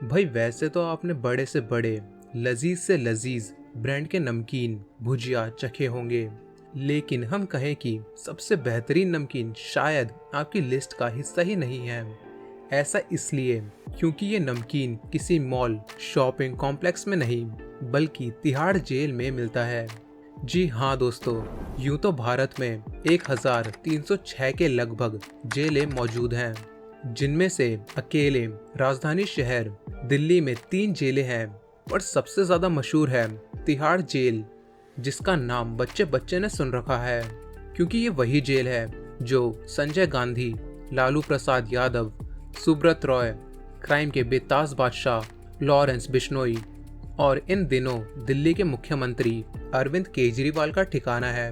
भाई वैसे तो आपने बड़े से बड़े, लजीज से लजीज ब्रांड के नमकीन भुजिया चखे होंगे, लेकिन हम कहें कि सबसे बेहतरीन नमकीन शायद आपकी लिस्ट का हिस्सा ही नहीं है। ऐसा इसलिए क्योंकि ये नमकीन किसी मॉल शॉपिंग कॉम्प्लेक्स में नहीं बल्कि तिहाड़ जेल में मिलता है। जी हाँ दोस्तों, यूं तो भारत में 1306 के लगभग जेलें मौजूद हैं, जिनमें से अकेले राजधानी शहर दिल्ली में 3 जेलें हैं। और सबसे ज्यादा मशहूर है तिहाड़ जेल, जिसका नाम बच्चे बच्चे ने सुन रखा है क्योंकि ये वही जेल है जो संजय गांधी, लालू प्रसाद यादव, सुब्रत रॉय, क्राइम के बेताज बादशाह लॉरेंस बिश्नोई और इन दिनों दिल्ली के मुख्यमंत्री अरविंद केजरीवाल का ठिकाना है।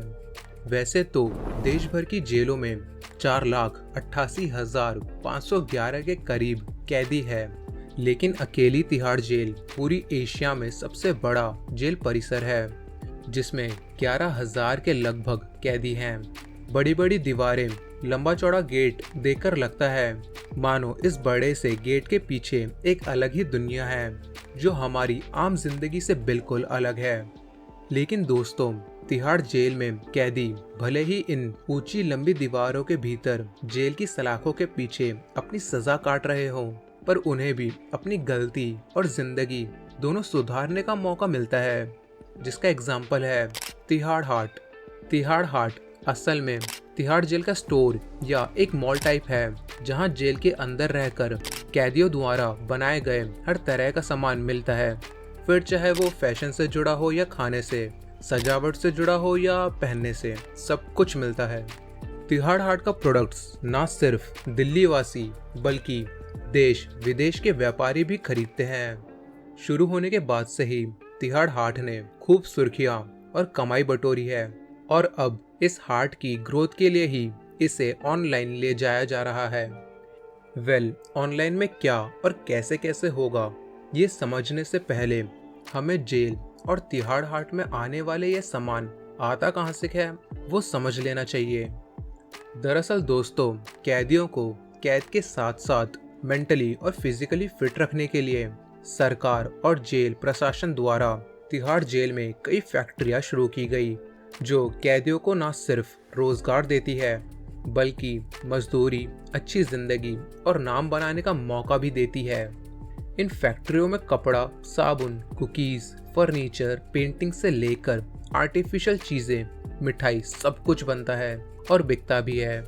वैसे तो देश भर की जेलों में 4,88,511 के करीब कैदी है, लेकिन अकेली तिहाड़ जेल पूरी एशिया में सबसे बड़ा जेल परिसर है, जिसमें 11,000 के लगभग कैदी हैं। बड़ी बड़ी दीवारें, लंबा चौड़ा गेट देखकर लगता है मानो इस बड़े से गेट के पीछे एक अलग ही दुनिया है जो हमारी आम जिंदगी से बिल्कुल अलग है। लेकिन दोस्तों, तिहाड़ जेल में कैदी भले ही इन ऊंची लंबी दीवारों के भीतर जेल की सलाखों के पीछे अपनी सजा काट रहे हों, पर उन्हें भी अपनी गलती और जिंदगी दोनों सुधारने का मौका मिलता है, जिसका एग्जाम्पल है तिहाड़ हाट। तिहाड़ हाट असल में तिहाड़ जेल का स्टोर या एक मॉल टाइप है, जहां जेल के अंदर रहकर कैदियों द्वारा बनाए गए हर तरह का सामान मिलता है, फिर चाहे वो फैशन से जुड़ा हो या खाने से, सजावट से जुड़ा हो या पहनने से, सब कुछ मिलता है। तिहाड़ हाट का प्रोडक्ट्स ना सिर्फ दिल्ली वासी बल्कि देश विदेश के व्यापारी भी खरीदते हैं। शुरू होने के बाद से ही तिहाड़ हाट ने खूब सुर्खियां और कमाई बटोरी है, और अब इस हाट की ग्रोथ के लिए ही इसे ऑनलाइन ले जाया जा रहा है। ऑनलाइन में क्या और कैसे कैसे होगा, ये समझने से पहले हमें जेल और तिहाड़ हाट में आने वाले ये सामान आता कहाँ से है वो समझ लेना चाहिए। दरअसल दोस्तों, कैदियों को कैद के साथ साथ मेंटली और फिजिकली फिट रखने के लिए सरकार और जेल प्रशासन द्वारा तिहाड़ जेल में कई फैक्ट्रियां शुरू की गई, जो कैदियों को न सिर्फ रोजगार देती है बल्कि मजदूरी, अच्छी जिंदगी और नाम बनाने का मौका भी देती है। इन फैक्ट्रियों में कपड़ा, साबुन, कुकीज, फर्नीचर, पेंटिंग से लेकर आर्टिफिशियल चीजें, मिठाई सब कुछ बनता है और बिकता भी है।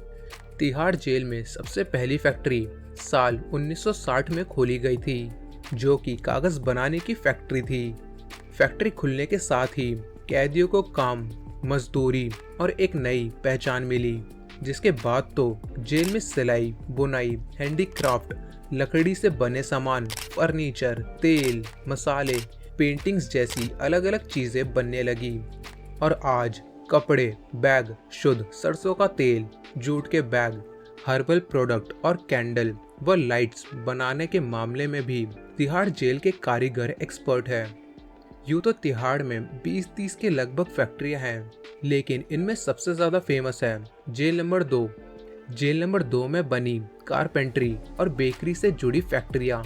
तिहाड़ जेल में सबसे पहली फैक्ट्री साल 1960 में खोली गई थी, जो कि कागज बनाने की फैक्ट्री थी। फैक्ट्री खुलने के साथ ही कैदियों को काम, मजदूरी और एक नई पहचान मिली, जिसके बाद तो जेल में सिलाई, बुनाई, हैंडीक्राफ्ट, लकड़ी से बने सामान, फर्नीचर, तेल, मसाले, पेंटिंग्स जैसी अलग अलग चीजें बनने लगी। और आज कपड़े, बैग, शुद्ध सरसों का तेल, जूट के बैग, हर्बल प्रोडक्ट और कैंडल व लाइट्स बनाने के मामले में भी तिहाड़ जेल के कारीगर एक्सपर्ट है। यूँ तो तिहाड़ में 20-30 के लगभग फैक्ट्रियां हैं, लेकिन इनमें सबसे ज्यादा फेमस है जेल नंबर 2। जेल नंबर 2 में बनी कारपेंटरी और बेकरी से जुड़ी फैक्ट्रियां।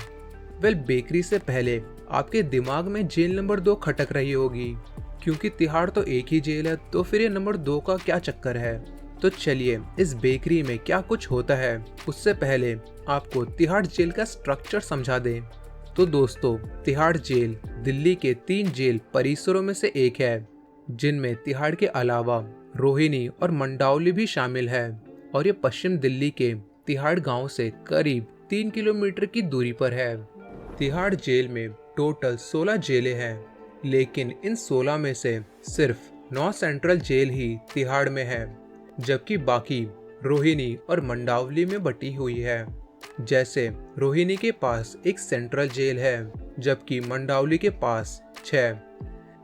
बेकरी से पहले आपके दिमाग में जेल नंबर 2 खटक रही होगी, क्योंकि तिहाड़ तो एक ही जेल है, तो फिर ये नंबर 2 का क्या चक्कर है। तो चलिए इस बेकरी में क्या कुछ होता है उससे पहले आपको तिहाड़ जेल का स्ट्रक्चर समझा दें। तो दोस्तों, तिहाड़ जेल दिल्ली के 3 जेल परिसरों में से एक है, जिनमें तिहाड़ के अलावा रोहिणी और मंडावली भी शामिल है, और ये पश्चिम दिल्ली के तिहाड़ गांव से करीब 3 किलोमीटर की दूरी पर है। तिहाड़ जेल में टोटल 16 जेलें हैं, लेकिन इन 16 में से सिर्फ 9 सेंट्रल जेल ही तिहाड़ में है, जबकि बाकी रोहिणी और मंडावली में बटी हुई है। जैसे रोहिणी के पास एक सेंट्रल जेल है, जबकि मंडावली के पास 6,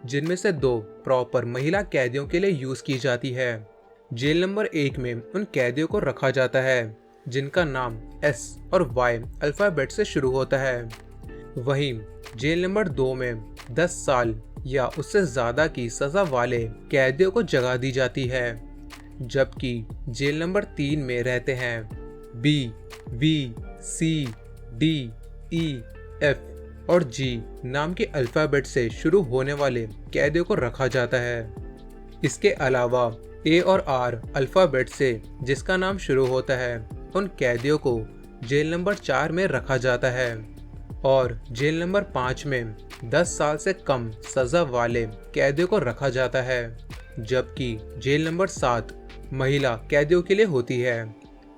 जिनमें से 2 प्रॉपर महिला कैदियों के लिए यूज की जाती है। जेल नंबर 1 में उन कैदियों को रखा जाता है जिनका नाम S और Y अल्फाबेट से शुरू होता है। वहीं जेल नंबर 2 में 10 साल या उससे ज्यादा की सजा वाले कैदियों को जगह दी जाती है, जबकि जेल नंबर 3 में रहते हैं B, V, C, D, E, F और जी नाम के अल्फाबेट से शुरू होने वाले कैदियों को रखा जाता है। इसके अलावा ए और आर अल्फाबेट से जिसका नाम शुरू होता है उन कैदियों को जेल नंबर 4 में रखा जाता है और जेल नंबर 5 में 10 साल से कम सजा वाले कैदियों को रखा जाता है, जबकि जेल नंबर 7 महिला कैदियों के लिए होती है।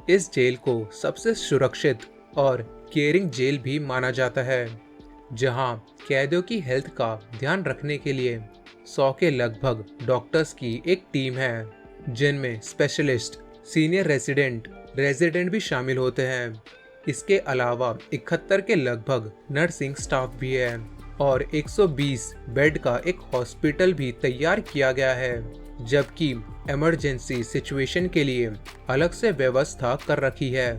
इस जेल को सबसे सुरक्षित और केयरिंग जेल भी माना जाता है, जहां कैदियों की हेल्थ का ध्यान रखने के लिए 100 के लगभग डॉक्टर्स की एक टीम है, जिनमें स्पेशलिस्ट, सीनियर रेजिडेंट भी शामिल होते हैं। इसके अलावा 71 के लगभग नर्सिंग स्टाफ भी है और 120 बेड का एक हॉस्पिटल भी तैयार किया गया है, जबकि इमरजेंसी सिचुएशन के लिए अलग से व्यवस्था कर रखी है।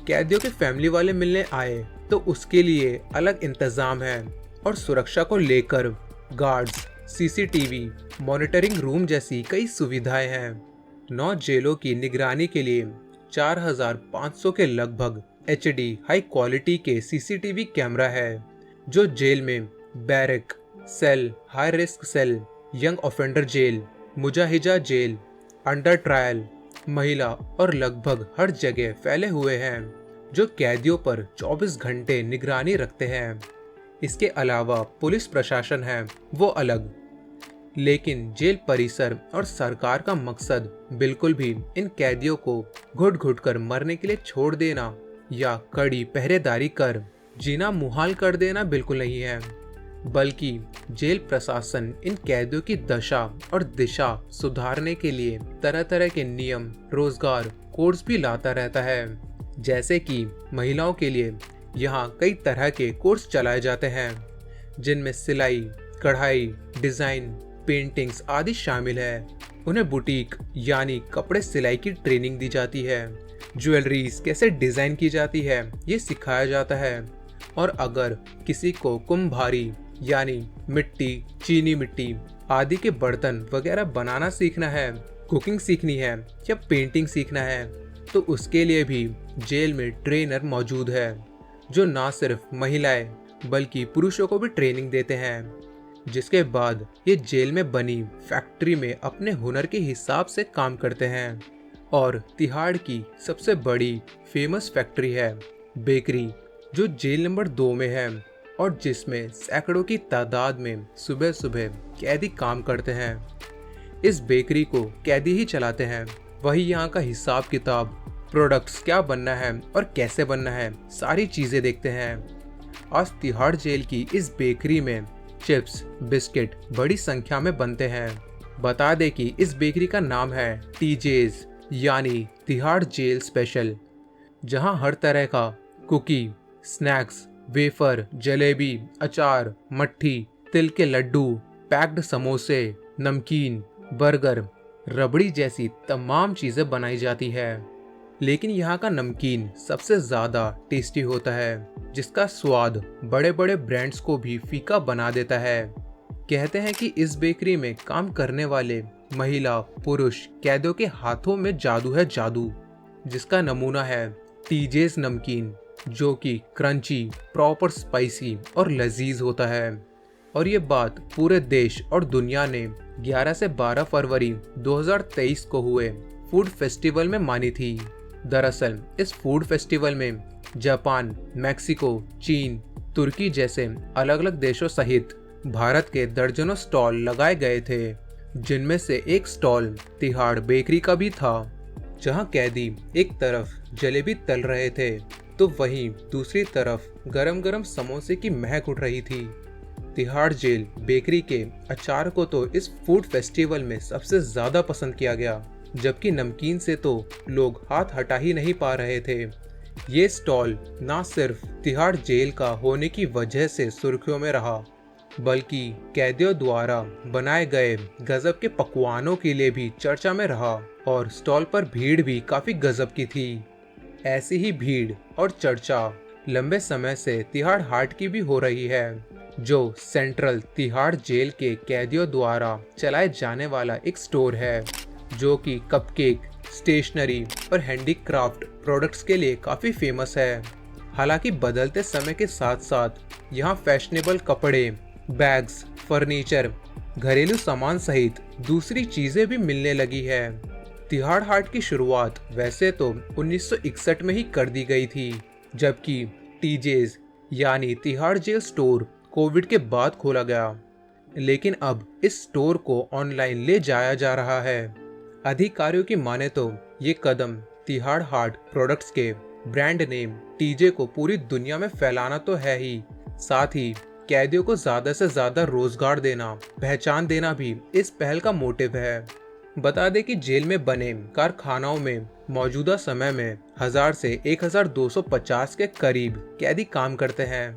कैदियों के फैमिली वाले मिलने आए तो उसके लिए अलग इंतजाम है और सुरक्षा को लेकर गार्ड्स, सीसीटीवी, मॉनिटरिंग रूम जैसी कई सुविधाएं हैं। 9 जेलों की निगरानी के लिए 4500 के लगभग HD हाई क्वालिटी के सीसीटीवी कैमरा है, जो जेल में barrack cell, high risk cell, young offender jail, मुजाहिजा जेल, अंडर ट्रायल, महिला और लगभग हर जगह फैले हुए हैं, जो कैदियों पर 24 घंटे निगरानी रखते हैं। इसके अलावा पुलिस प्रशासन है वो अलग, लेकिन जेल परिसर और सरकार का मकसद बिल्कुल भी इन कैदियों को घुट घुट कर मरने के लिए छोड़ देना या कड़ी पहरेदारी कर जीना मुहाल कर देना बिल्कुल नहीं है, बल्कि जेल प्रशासन इन कैदियों की दशा और दिशा सुधारने के लिए तरह तरह के नियम, रोजगार, कोर्स भी लाता रहता है। जैसे कि महिलाओं के लिए यहाँ कई तरह के कोर्स चलाए जाते हैं, जिनमें सिलाई, कढ़ाई, डिजाइन, पेंटिंग्स आदि शामिल है। उन्हें बुटीक यानी कपड़े सिलाई की ट्रेनिंग दी जाती है, ज्वेलरीज कैसे डिजाइन की जाती है ये सिखाया जाता है, और अगर किसी को कुम्हारी यानी मिट्टी, चीनी मिट्टी आदि के बर्तन वगैरह बनाना सीखना है, कुकिंग सीखनी है या पेंटिंग सीखना है, तो उसके लिए भी जेल में ट्रेनर मौजूद है, जो ना सिर्फ महिलाएं बल्कि पुरुषों को भी ट्रेनिंग देते हैं, जिसके बाद ये जेल में बनी फैक्ट्री में अपने हुनर के हिसाब से काम करते हैं। और तिहाड़ की सबसे बड़ी फेमस फैक्ट्री है बेकरी, जो जेल नंबर 2 में है और जिसमें सैकड़ों की तादाद में सुबह सुबह कैदी काम करते हैं। इस बेकरी को कैदी ही चलाते हैं, वही यहाँ का हिसाब किताब, प्रोडक्ट्स क्या बनना है और कैसे बनना है, सारी चीज़ें देखते हैं। आज तिहाड़ जेल की इस बेकरी में चिप्स, बिस्किट बड़ी संख्या में बनते हैं। बता दें कि इस बेकरी का नाम है टीजेज यानी तिहाड़ जेल स्पेशल, जहां हर तरह का कुकी, स्नैक्स, वेफर, जलेबी, अचार, मट्ठी, तिल के लड्डू, पैक्ड समोसे, नमकीन, बर्गर, रबड़ी जैसी तमाम चीज़ें बनाई जाती है। लेकिन यहाँ का नमकीन सबसे ज़्यादा टेस्टी होता है, जिसका स्वाद बड़े बड़े ब्रांड्स को भी फीका बना देता है। कहते हैं कि इस बेकरी में काम करने वाले महिला, पुरुष कैदियों के हाथों में जादू है जादू, जिसका नमूना है टीजेस नमकीन, जो कि क्रंची, प्रॉपर स्पाइसी और लजीज होता है। और ये बात पूरे देश और दुनिया ने 11 से 12 फरवरी 2023 को हुए फूड फेस्टिवल में मानी थी। दरअसल इस फूड फेस्टिवल में जापान, मैक्सिको, चीन, तुर्की जैसे अलग अलग देशों सहित भारत के दर्जनों स्टॉल लगाए गए थे, जिनमें से एक स्टॉल तिहाड़ बेकरी का भी था, जहां कैदी एक तरफ जलेबी तल रहे थे तो वहीं दूसरी तरफ गरम गरम समोसे की महक उठ रही थी। तिहाड़ जेल बेकरी के अचार को तो इस फूड फेस्टिवल में सबसे ज़्यादा पसंद किया गया, जबकि नमकीन से तो लोग हाथ हटा ही नहीं पा रहे थे। ये स्टॉल ना सिर्फ तिहाड़ जेल का होने की वजह से सुर्खियों में रहा, बल्कि कैदियों द्वारा बनाए गए गजब के पकवानों के लिए भी चर्चा में रहा और स्टॉल पर भीड़ भी काफ़ी गजब की थी। ऐसी ही भीड़ और चर्चा लंबे समय से तिहाड़ हाट की भी हो रही है, जो सेंट्रल तिहाड़ जेल के कैदियों द्वारा चलाए जाने वाला एक स्टोर है, जो कि कपकेक, स्टेशनरी और हैंडीक्राफ्ट प्रोडक्ट्स के लिए काफ़ी फेमस है। हालांकि बदलते समय के साथ साथ यहाँ फैशनेबल कपड़े, बैग्स, फर्नीचर, घरेलू सामान सहित दूसरी चीजें भी मिलने लगी है। तिहाड़ हाट की शुरुआत वैसे तो 1961 में ही कर दी गई थी, जबकि टीजेज यानी तिहाड़ जेल स्टोर कोविड के बाद खोला गया। लेकिन अब इस स्टोर को ऑनलाइन ले जाया जा रहा है। अधिकारियों की माने तो ये कदम तिहाड़ हाट प्रोडक्ट्स के ब्रांड नेम टीजे को पूरी दुनिया में फैलाना तो है ही, साथ ही कैदियों को ज्यादा से ज्यादा रोजगार देना, पहचान देना भी इस पहल का मोटिव है। बता दें कि जेल में बने कारखानाओं में मौजूदा समय में 1000 से 1250 के करीब कैदी काम करते हैं।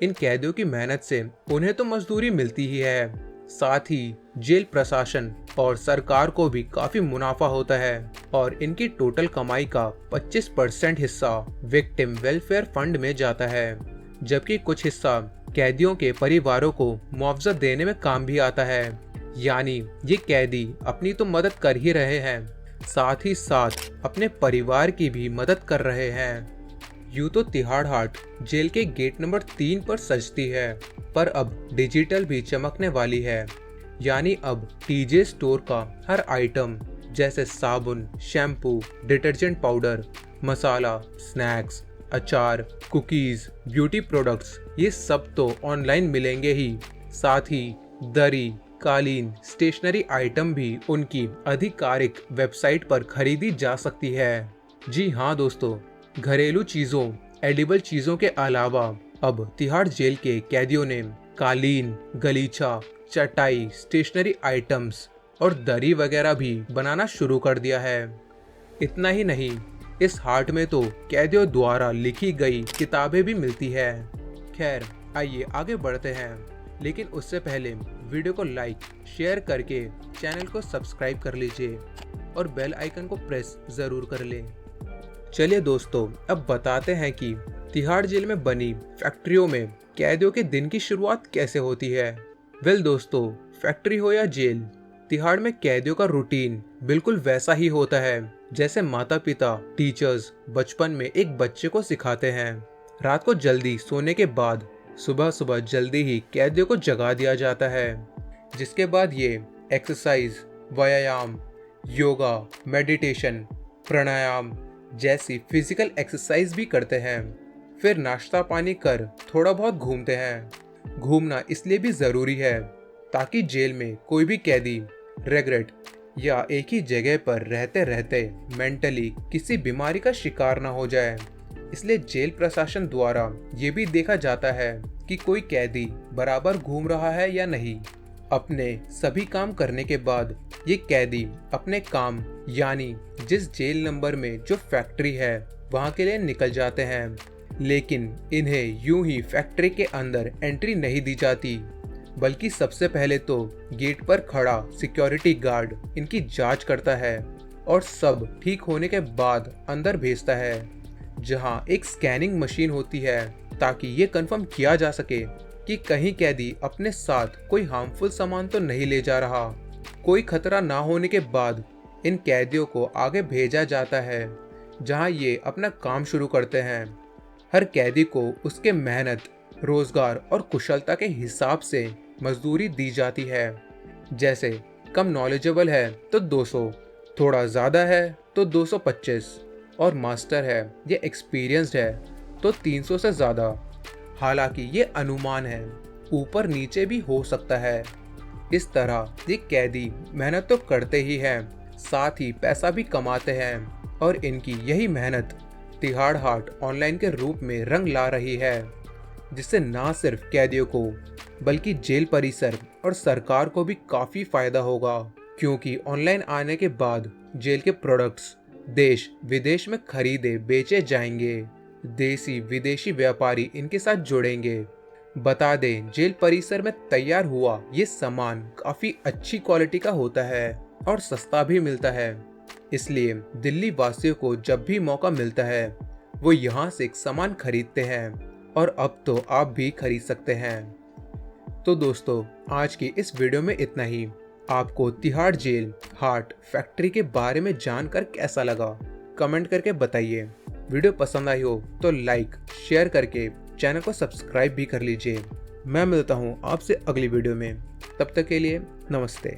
इन कैदियों की मेहनत से उन्हें तो मजदूरी मिलती ही है, साथ ही जेल प्रशासन और सरकार को भी काफी मुनाफा होता है और इनकी टोटल कमाई का 25% हिस्सा विक्टिम वेलफेयर फंड में जाता है, जबकि कुछ हिस्सा कैदियों के परिवारों को मुआवजा देने में काम भी आता है। यानी ये कैदी अपनी तो मदद कर ही रहे हैं, साथ ही साथ अपने परिवार की भी मदद कर रहे हैं। यूं तो तिहाड़ हाट जेल के गेट नंबर 3 पर सजती है, पर अब डिजिटल भी चमकने वाली है। यानी अब टीजे स्टोर का हर आइटम जैसे साबुन, शैम्पू, डिटर्जेंट पाउडर, मसाला, स्नैक्स, अचार, कुकीज, ब्यूटी प्रोडक्ट्स, ये सब तो ऑनलाइन मिलेंगे ही। साथ ही दरी, कालीन, स्टेशनरी आइटम भी उनकी आधिकारिक वेबसाइट पर खरीदी जा सकती है। जी हाँ दोस्तों, घरेलू चीजों, एडिबल चीजों के अलावा अब तिहाड़ जेल के कैदियों ने कालीन, गलीचा, चटाई, स्टेशनरी आइटम्स और दरी वगैरह भी बनाना शुरू कर दिया है। इतना ही नहीं, इस हाट में तो कैदियों द्वारा लिखी गई किताबें भी मिलती है। खैर, आइए आगे बढ़ते हैं, लेकिन उससे पहले वीडियो को लाइक, शेयर करके चैनल को सब्सक्राइब कर लीजिए और बेल आइकन को प्रेस जरूर कर लें। चलिए दोस्तों, अब बताते हैं कि तिहाड़ जेल में बनी फैक्ट्रियों में कैदियों के दिन की शुरुआत कैसे होती है। वेल दोस्तों, फैक्ट्री हो या जेल, तिहाड़ में कैदियों का रूटीन बिल्कुल वैसा ही होता है जैसे माता पिता, टीचर्स बचपन में एक बच्चे को सिखाते हैं। रात को जल्दी सोने के बाद सुबह सुबह जल्दी ही कैदियों को जगा दिया जाता है, जिसके बाद ये एक्सरसाइज, व्यायाम, योगा, मेडिटेशन, प्राणायाम जैसी फिजिकल एक्सरसाइज भी करते हैं। फिर नाश्ता पानी कर थोड़ा बहुत घूमते हैं। घूमना इसलिए भी जरूरी है ताकि जेल में कोई भी कैदी रेगरेट या एक ही जगह पर रहते रहते मेंटली किसी बीमारी का शिकार ना हो जाए। इसलिए जेल प्रशासन द्वारा ये भी देखा जाता है कि कोई कैदी बराबर घूम रहा है या नहीं। अपने सभी काम करने के बाद ये कैदी अपने काम यानी जिस जेल नंबर में जो फैक्ट्री है वहां के लिए निकल जाते हैं, लेकिन इन्हें यूं ही फैक्ट्री के अंदर एंट्री नहीं दी जाती, बल्कि सबसे पहले तो गेट पर खड़ा सिक्योरिटी गार्ड इनकी जांच करता है और सब ठीक होने के बाद अंदर भेजता है, जहां एक स्कैनिंग मशीन होती है ताकि ये कंफर्म किया जा सके कि कहीं कैदी अपने साथ कोई हार्मफुल सामान तो नहीं ले जा रहा। कोई खतरा ना होने के बाद इन कैदियों को आगे भेजा जाता है, जहां ये अपना काम शुरू करते हैं। हर कैदी को उसके मेहनत, रोजगार और कुशलता के हिसाब से मजदूरी दी जाती है। जैसे कम नॉलेजेबल है तो 200, थोड़ा ज़्यादा है तो 225 और मास्टर है या एक्सपीरियंस्ड है तो 300 से ज़्यादा। हालांकि ये अनुमान है, ऊपर नीचे भी हो सकता है। इस तरह ये कैदी मेहनत तो करते ही हैं, साथ ही पैसा भी कमाते हैं और इनकी यही मेहनत तिहाड़ हाट ऑनलाइन के रूप में रंग ला रही है, जिससे ना सिर्फ कैदियों को बल्कि जेल परिसर और सरकार को भी काफ़ी फायदा होगा, क्योंकि ऑनलाइन आने के बाद जेल के प्रोडक्ट्स देश विदेश में खरीदे बेचे जाएंगे। देसी विदेशी व्यापारी इनके साथ जुड़ेंगे। बता दें, जेल परिसर में तैयार हुआ ये सामान काफ़ी अच्छी क्वालिटी का होता है और सस्ता भी मिलता है। इसलिए दिल्ली वासियों को जब भी मौका मिलता है वो यहाँ से सामान खरीदते हैं और अब तो आप भी खरीद सकते हैं। तो दोस्तों, आज की इस वीडियो में इतना ही। आपको तिहाड़ जेल हाट फैक्ट्री के बारे में जानकर कैसा लगा, कमेंट करके बताइए। वीडियो पसंद आई हो तो लाइक शेयर करके चैनल को सब्सक्राइब भी कर लीजिए। मैं मिलता हूँ आपसे अगली वीडियो में, तब तक के लिए नमस्ते।